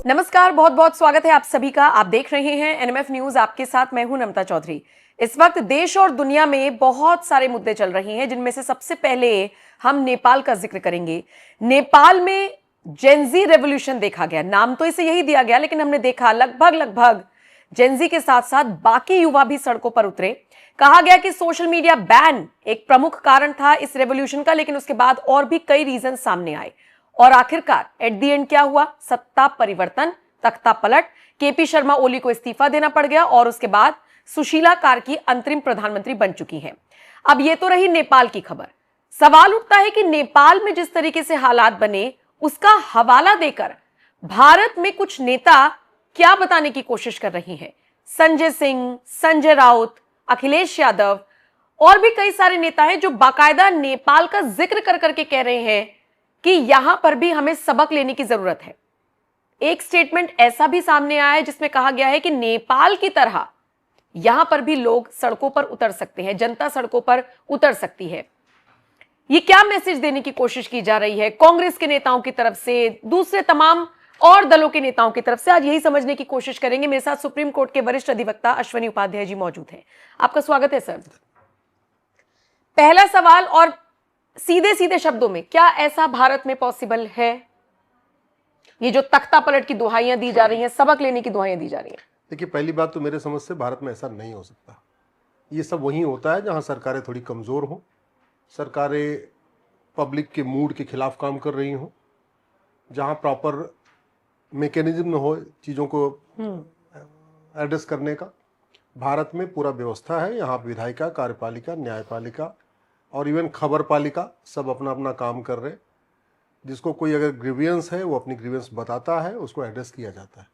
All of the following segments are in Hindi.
नमस्कार, बहुत बहुत स्वागत है आप सभी का। आप देख रहे हैं एनएमएफ न्यूज। आपके साथ मैं हूं नम्रता चौधरी। इस वक्त देश और दुनिया में बहुत सारे मुद्दे चल रहे हैं, जिनमें से सबसे पहले हम नेपाल का जिक्र करेंगे। नेपाल में जेनजी रेवोल्यूशन देखा गया। नाम तो इसे यही दिया गया, लेकिन हमने देखा लगभग जेनजी के साथ साथ बाकी युवा भी सड़कों पर उतरे। कहा गया कि सोशल मीडिया बैन एक प्रमुख कारण था इस रेवोल्यूशन का, लेकिन उसके बाद और भी कई रीजन सामने आए और आखिरकार एट द एंड क्या हुआ? सत्ता परिवर्तन, तख्ता पलट। केपी शर्मा ओली को इस्तीफा देना पड़ गया और उसके बाद सुशीला कार्की अंतरिम प्रधानमंत्री बन चुकी हैं। अब ये तो रही नेपाल की खबर। सवाल उठता है कि नेपाल में जिस तरीके से हालात बने, उसका हवाला देकर भारत में कुछ नेता क्या बताने की कोशिश कर रही हैं। संजय सिंह, संजय राउत, अखिलेश यादव और भी कई सारे नेता हैं जो बाकायदा नेपाल का जिक्र कर करके कह रहे हैं कि यहां पर भी हमें सबक लेने की जरूरत है। एक स्टेटमेंट ऐसा भी सामने आया है जिसमें कहा गया है कि नेपाल की तरह यहां पर भी लोग सड़कों पर उतर सकते हैं, जनता सड़कों पर उतर सकती है। ये क्या मैसेज देने की कोशिश की जा रही है कांग्रेस के नेताओं की तरफ से, दूसरे तमाम और दलों के नेताओं की तरफ से? आज यही समझने की कोशिश करेंगे। मेरे साथ सुप्रीम कोर्ट के वरिष्ठ अधिवक्ता अश्वनी उपाध्याय जी मौजूद हैं। आपका स्वागत है सर। पहला सवाल और सीधे सीधे शब्दों में, क्या ऐसा भारत में पॉसिबल है? ये जो तख्ता पलट की दुहाइयां दी जा रही हैं, सबक लेने की दुहाइयां दी जा रही हैं। देखिए, पहली बात तो मेरे समझ से भारत में ऐसा नहीं हो सकता। ये सब वहीं होता है जहां सरकारें थोड़ी कमज़ोर हों, सरकारें पब्लिक के मूड के खिलाफ काम कर रही हों, जहां प्रॉपर मैकेनिज्म हो चीज़ों को एड्रेस करने का। भारत में पूरा व्यवस्था है। यहाँ विधायिका, कार्यपालिका, न्यायपालिका और इवन खबर पालिका सब अपना अपना काम कर रहे। जिसको कोई अगर ग्रीवियंस है वो अपनी ग्रीवियंस बताता है, उसको एड्रेस किया जाता है।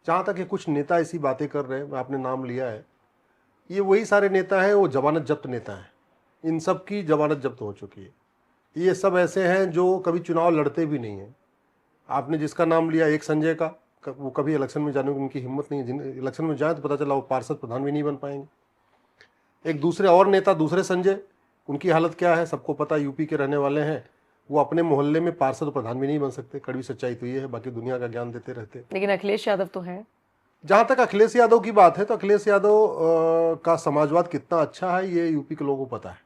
जहाँ तक कि कुछ नेता ऐसी बातें कर रहे हैं, आपने नाम लिया है, ये वही सारे नेता हैं, वो जमानत जब्त नेता हैं। इन सब की जमानत जब्त हो चुकी है। ये सब ऐसे हैं जो कभी चुनाव लड़ते भी नहीं हैं। आपने जिसका नाम लिया, एक संजय का, वो कभी इलेक्शन में जाने की उनकी हिम्मत नहीं है। जिन इलेक्शन में जाए तो पता चला वो पार्षद प्रधान भी नहीं बन पाएंगे। एक दूसरे और नेता, दूसरे संजय, उनकी हालत क्या है सबको पता। यूपी के रहने वाले हैं, वो अपने मोहल्ले में पार्षद प्रधान भी नहीं बन सकते। कड़वी सच्चाई तो ये है, बाकी दुनिया का ज्ञान देते रहते। लेकिन अखिलेश यादव तो है। जहाँ तक अखिलेश यादव की बात है, तो अखिलेश यादव का समाजवाद कितना अच्छा है ये यूपी के लोगों को पता है।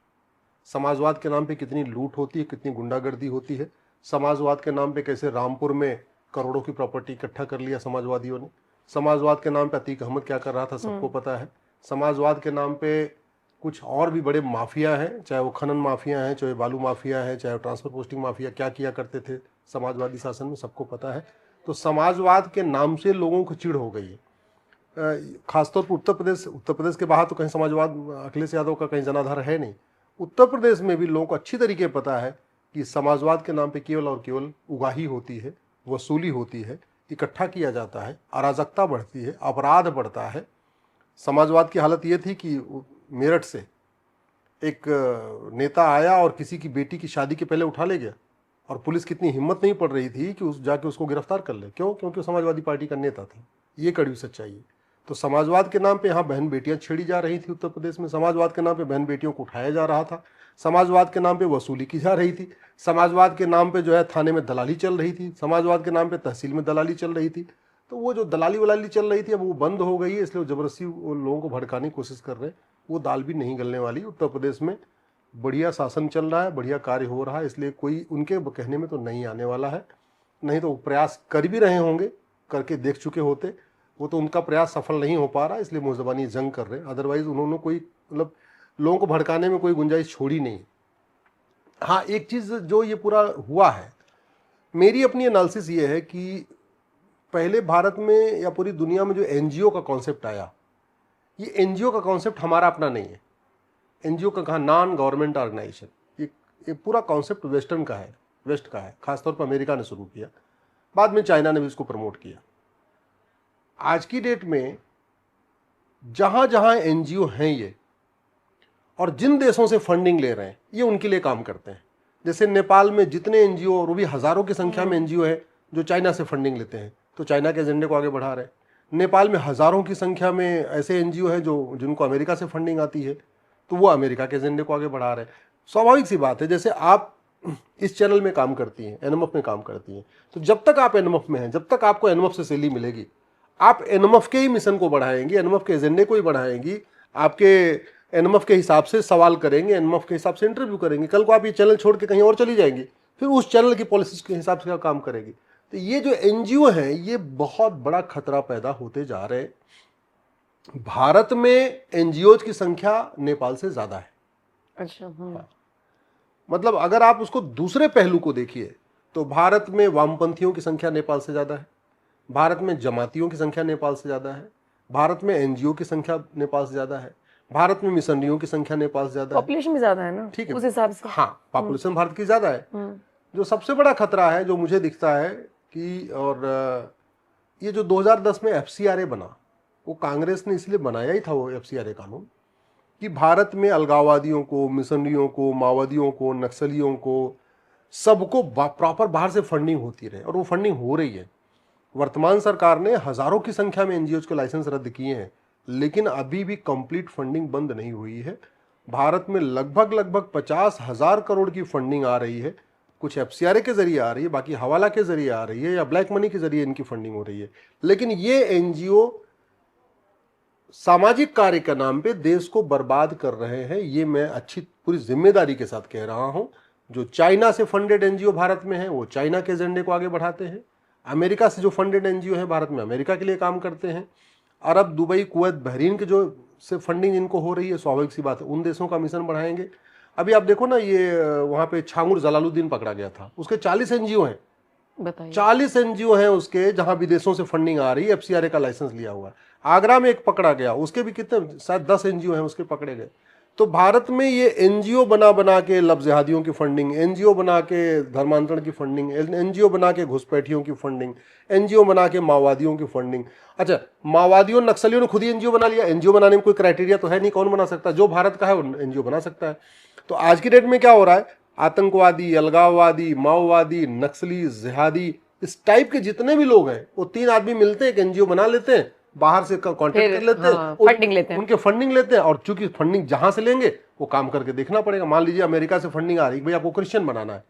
समाजवाद के नाम पे कितनी लूट होती है, कितनी गुंडागर्दी होती है। समाजवाद के नाम पे कैसे रामपुर में करोड़ों की प्रॉपर्टी इकट्ठा कर लिया समाजवादियों ने। समाजवाद के नाम पे अतीक अहमद क्या कर रहा था सबको पता है। समाजवाद के नाम पे कुछ और भी बड़े माफिया हैं, चाहे वो खनन माफिया हैं, चाहे बालू माफिया है, चाहे ट्रांसफर पोस्टिंग माफिया, क्या किया करते थे समाजवादी शासन में सबको पता है। तो समाजवाद के नाम से लोगों को चिढ़ हो गई है। खासतौर पर उत्तर प्रदेश के बाहर तो कहीं समाजवाद अखिलेश यादव का कहीं जनाधार है नहीं। उत्तर प्रदेश में भी लोगों को अच्छी तरीके पता है कि समाजवाद के नाम पे केवल और केवल उगाही होती है, वसूली होती है, इकट्ठा किया जाता है, अराजकता बढ़ती है, अपराध बढ़ता है। समाजवाद की हालत ये थी कि मेरठ से एक नेता आया और किसी की बेटी की शादी के पहले उठा ले गया, और पुलिस की इतनी हिम्मत नहीं पड़ रही थी कि जाके उसको गिरफ्तार कर ले। क्यों? क्योंकि समाजवादी पार्टी का नेता था। ये कड़वी सच्चाई है। तो समाजवाद के नाम पे यहाँ बहन बेटियां छेड़ी जा रही थी उत्तर प्रदेश में। समाजवाद के नाम पे बहन बेटियों को उठाया जा रहा था। समाजवाद के नाम पे वसूली की जा रही थी। समाजवाद के नाम पे जो है थाने में दलाली चल रही थी। समाजवाद के नाम पे तहसील में दलाली चल रही थी। तो वो जो दलाली वलाली चल रही थी अब वो बंद हो गई है, इसलिए वो जबरदस्ती वो लोगों को भड़काने की कोशिश कर रहे हैं। वो दाल भी नहीं गलने वाली। उत्तर प्रदेश में बढ़िया शासन चल रहा है, बढ़िया कार्य हो रहा है, इसलिए कोई उनके कहने में तो नहीं आने वाला है। नहीं तो प्रयास कर भी रहे होंगे, करके देख चुके होते। वो तो उनका प्रयास सफल नहीं हो पा रहा, इसलिए मुजबानी जंग कर रहे हैं। अदरवाइज उन्होंने कोई मतलब लोगों को भड़काने में कोई गुंजाइश छोड़ी नहीं। हाँ, एक चीज़ जो ये पूरा हुआ है, मेरी अपनी एनालिसिस ये है कि पहले भारत में या पूरी दुनिया में जो एनजीओ का कॉन्सेप्ट आया, ये एनजीओ का कॉन्सेप्ट हमारा अपना नहीं है। एनजीओ का कहा नॉन गवर्नमेंट ऑर्गेनाइजेशन, ये पूरा कॉन्सेप्ट वेस्टर्न का है, वेस्ट का है। खासतौर पर अमेरिका ने शुरू किया, बाद में चाइना ने भी इसको प्रमोट किया। आज की डेट में जहां जहां एनजीओ हैं ये, और जिन देशों से फंडिंग ले रहे हैं, ये उनके लिए काम करते हैं। जैसे नेपाल में जितने एनजीओ, और वो भी हजारों की संख्या में एनजीओ है जो चाइना से फंडिंग लेते हैं, तो चाइना के एजेंडे को आगे बढ़ा रहे हैं। नेपाल में हजारों की संख्या में ऐसे एनजीओ हैं जिनको अमेरिका से फंडिंग आती है, तो वो अमेरिका के एजेंडे को आगे बढ़ा रहे हैं। स्वाभाविक सी बात है, जैसे आप इस चैनल में काम करती हैं, एनएमएफ में काम करती हैं। तो जब तक आप एनएमएफ में हैं, जब तक आपको एनएमएफ से सैलरी मिलेगी, आप एनएमएफ के ही मिशन को बढ़ाएंगी, एनएमएफ के एजेंडे को ही बढ़ाएंगी, आपके एनएमएफ के हिसाब से सवाल करेंगे, एनएमएफ के हिसाब से इंटरव्यू करेंगे। कल को आप ये चैनल छोड़ के कहीं और चली जाएंगी, फिर उस चैनल की पॉलिसीज के हिसाब से काम करेगी। तो ये जो एनजीओ हैं, ये बहुत बड़ा खतरा पैदा होते जा रहे हैं। भारत में एनजीओ की संख्या नेपाल से ज्यादा है। अच्छा। मतलब अगर आप उसको दूसरे पहलू को देखिए तो भारत में वामपंथियों की संख्या नेपाल से ज्यादा है, भारत में जमातियों की संख्या नेपाल से ज्यादा है, भारत में एनजीओ की संख्या नेपाल से ज्यादा है, भारत में मिशनरियों की संख्या नेपाल से ज्यादा है। पॉपुलेशन भी ज्यादा है ना, ठीक है, उस हिसाब से। हाँ, पॉपुलेशन भारत की ज्यादा है। जो सबसे बड़ा खतरा है जो मुझे दिखता है कि, और ये जो 2010 में एफसीआरए बना, वो कांग्रेस ने इसलिए बनाया ही था वो एफसीआरए कानून, कि भारत में अलगाववादियों को, मिशनरियों को, माओवादियों को, नक्सलियों को, सबको प्रॉपर बाहर से फंडिंग होती रहे, और वो फंडिंग हो रही है। वर्तमान सरकार ने हजारों की संख्या में एनजीओ के लाइसेंस रद्द किए हैं, लेकिन अभी भी कंप्लीट फंडिंग बंद नहीं हुई है। भारत में लगभग 50,000 करोड़ की फंडिंग आ रही है। कुछ एफसीआरए के जरिए आ रही है, बाकी हवाला के जरिए आ रही है, या ब्लैक मनी के जरिए इनकी फंडिंग हो रही है। लेकिन ये एनजीओ सामाजिक कार्य के नाम पे देश को बर्बाद कर रहे हैं। ये मैं अच्छी पूरी जिम्मेदारी के साथ कह रहा हूं। जो चाइना से फंडेड एनजीओ भारत में है, वो चाइना के एजेंडे को आगे बढ़ाते हैं। अमेरिका से जो फंडेड एनजीओ है भारत में, अमेरिका के लिए काम करते हैं। अरब, दुबई, कुवैत, बहरीन के जो से फंडिंग इनको हो रही है, स्वाभाविक सी बात है उन देशों का मिशन बढ़ाएंगे। अभी आप देखो ना, ये वहां पे छांगुर जलालुद्दीन पकड़ा गया था, उसके 40 एनजीओ हैं, बताइए। 40 एनजीओ हैं उसके, जहां विदेशों से फंडिंग आ रही है, एफसीआरए का लाइसेंस लिया हुआ है। आगरा में एक पकड़ा गया, उसके भी कितने, शायद 10 एनजीओ हैं उसके पकड़े गए। तो भारत में ये एनजीओ बना बना के लब जिहादियों की फंडिंग, एनजीओ बना के धर्मांतरण की फंडिंग, एनजीओ बना के घुसपैठियों की फंडिंग, एनजीओ बना के माओवादियों की फंडिंग। अच्छा, माओवादियों, नक्सलियों ने खुद ही एनजीओ बना लिया। एनजीओ बनाने में कोई क्राइटेरिया तो है नहीं, कौन बना सकता? जो भारत का है वो एनजीओ बना सकता है। तो आज की डेट में क्या हो रहा है, आतंकवादी, अलगाववादी, माओवादी, नक्सली, जिहादी, इस टाइप के जितने भी लोग हैं, वो 3 आदमी मिलते हैं, एक एनजीओ बना लेते हैं, बाहर से कॉन्टेक्ट कर लेते हैं, फंडिंग लेते हैं, उनके फंडिंग लेते हैं। और चूंकि फंडिंग जहां से लेंगे वो काम करके देखना पड़ेगा। मान लीजिए अमेरिका से फंडिंग आ रही है, भाई आपको क्रिश्चियन बनाना है,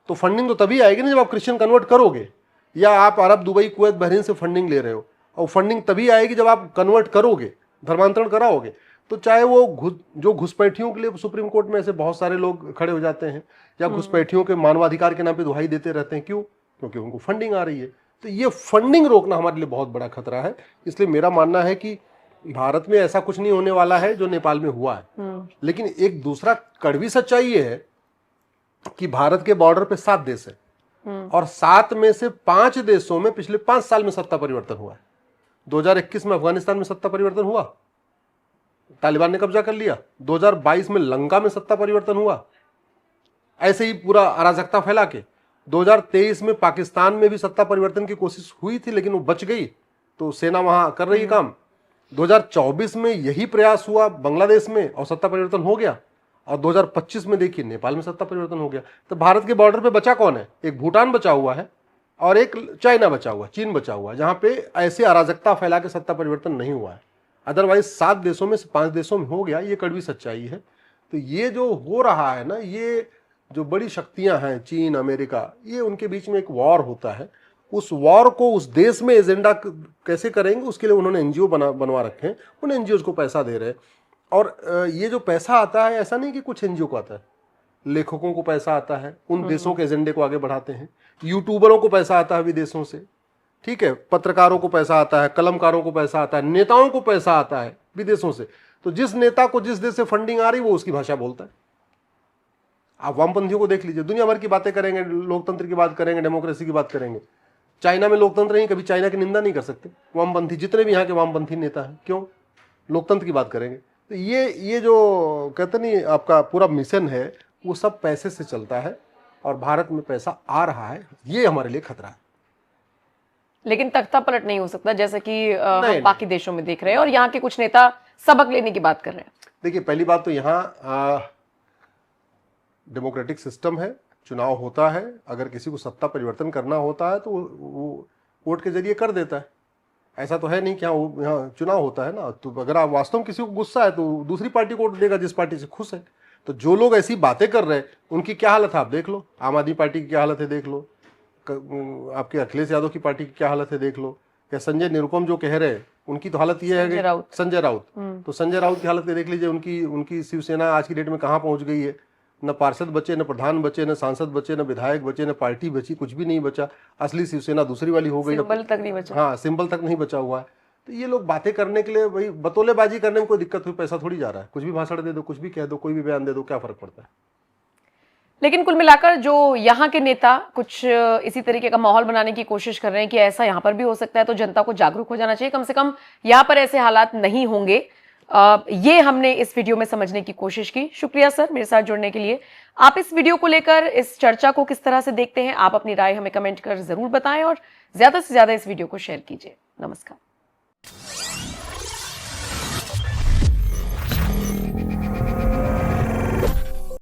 तो फंडिंग तो तभी आएगी ना जब आप क्रिश्चियन कन्वर्ट करोगे। या आप अरब, दुबई, कुवैत, बहरीन से फंडिंग ले रहे हो, और फंडिंग तभी आएगी जब आप कन्वर्ट करोगे, धर्मांतरण कराओगे। तो चाहे वो जो घुसपैठियों के लिए सुप्रीम कोर्ट में ऐसे बहुत सारे लोग खड़े हो जाते हैं, या घुसपैठियों के मानवाधिकार के नाम पे दुहाई देते रहते हैं, क्यों? क्योंकि उनको फंडिंग आ रही है। तो ये फंडिंग रोकना हमारे लिए बहुत बड़ा खतरा है। इसलिए मेरा मानना है कि भारत में ऐसा कुछ नहीं होने वाला है जो नेपाल में हुआ है। लेकिन एक दूसरा कड़वी सच्चाई ये है कि भारत के बॉर्डर पे 7 देश है, और 7 में से 5 देशों में पिछले 5 साल में सत्ता परिवर्तन हुआ है। 2021 में अफगानिस्तान में सत्ता परिवर्तन हुआ, तालिबान ने कब्जा कर लिया। 2022 में लंका में सत्ता परिवर्तन हुआ, ऐसे ही पूरा अराजकता फैला के। 2023 में पाकिस्तान में भी सत्ता परिवर्तन की कोशिश हुई थी, लेकिन वो बच गई, तो सेना वहां कर रही है काम। 2024 में यही प्रयास हुआ बांग्लादेश में, और सत्ता परिवर्तन हो गया। और 2025 में देखिए नेपाल में सत्ता परिवर्तन हो गया। तो भारत के बॉर्डर पे बचा कौन है? एक भूटान बचा हुआ है, और एक चाइना बचा हुआ है, चीन बचा हुआ है, जहां पे ऐसे अराजकता फैला के सत्ता परिवर्तन नहीं हुआ है। अदरवाइज 7 देशों में से 5 देशों में हो गया। ये कड़वी सच्चाई है। तो ये जो हो रहा है ना, ये जो बड़ी शक्तियां हैं, चीन, अमेरिका, ये उनके बीच में एक वॉर होता है। उस वॉर को उस देश में एजेंडा कैसे करेंगे, उसके लिए उन्होंने एनजीओ बनवा रखे हैं, उन एनजीओ को पैसा दे रहे हैं। और ये जो पैसा आता है, ऐसा नहीं कि कुछ एनजीओ को आता है, लेखकों को पैसा आता है, उन देशों के एजेंडे को आगे बढ़ाते हैं। यूट्यूबरों को पैसा आता है विदेशों से, ठीक है, पत्रकारों को पैसा आता है, कलमकारों को पैसा आता है, नेताओं को पैसा आता है विदेशों से। तो जिस नेता को जिस देश से फंडिंग आ रही वो उसकी भाषा बोलता है। आप वामपंथियों को देख लीजिए, दुनिया भर की बातें करेंगे, लोकतंत्र की बात करेंगे, डेमोक्रेसी की बात करेंगे। चाइना में लोकतंत्र नहीं, कभी चाइना की निंदा नहीं कर सकते वामपंथी, जितने भी यहाँ के वामपंथी नेता हैं। क्यों? लोकतंत्र की बात करेंगे। तो ये जो कहते नहीं आपका पूरा मिशन है, वो सब पैसे से चलता है, और भारत में पैसा आ रहा है, ये हमारे लिए खतरा है। लेकिन तख्ता पलट नहीं हो सकता, जैसा कि हम बाकी देशों में देख रहे हैं, और यहाँ के कुछ नेता सबक लेने की बात कर रहे हैं। देखिए, पहली बात तो यहाँ डेमोक्रेटिक सिस्टम है, चुनाव होता है। अगर किसी को सत्ता परिवर्तन करना होता है तो वो वोट के जरिए कर देता है। ऐसा तो है नहीं कि यहाँ चुनाव होता है ना। तो अगर आप वास्तव में किसी को गुस्सा है तो दूसरी पार्टी को वोट देगा जिस पार्टी से खुश है। तो जो लोग ऐसी बातें कर रहे हैं उनकी क्या हालत है आप देख लो, आम आदमी पार्टी की क्या हालत है देख लो, आपके अखिलेश यादव की पार्टी की क्या हालत है देख लो, या संजय निरुपम जो कह रहे हैं उनकी तो हालत ये है कि संजय राउत, तो संजय राउत की हालत देख लीजिए, उनकी उनकी शिवसेना आज की डेट में कहाँ पहुंच गई है। न पार्षद बचे, न प्रधान बचे, न सांसद बचे, न विधायक बचे, न पार्टी बची, कुछ भी नहीं बचा। असली शिवसेना दूसरी वाली हो गई, सिंबल तक नहीं बचा। हाँ, सिंबल तक नहीं बचा हुआ है। तो ये लोग बातें करने के लिए भाई बतौलेबाजी करने में कोई दिक्कत हुई, पैसा थोड़ी जा रहा है, कुछ भी भाषण दे दो, कुछ भी कह दो, कोई भी बयान दे दो, क्या फर्क पड़ता है। लेकिन कुल मिलाकर जो यहाँ के नेता कुछ इसी तरीके का माहौल बनाने की कोशिश कर रहे हैं कि ऐसा यहाँ पर भी हो सकता है, तो जनता को जागरूक हो जाना चाहिए, कम से कम यहाँ पर ऐसे हालात नहीं होंगे। ये हमने इस वीडियो में समझने की कोशिश की। शुक्रिया सर मेरे साथ जुड़ने के लिए। आप इस वीडियो को लेकर, इस चर्चा को किस तरह से देखते हैं, आप अपनी राय हमें कमेंट कर जरूर बताएं और ज्यादा से ज्यादा इस वीडियो को शेयर कीजिए। नमस्कार।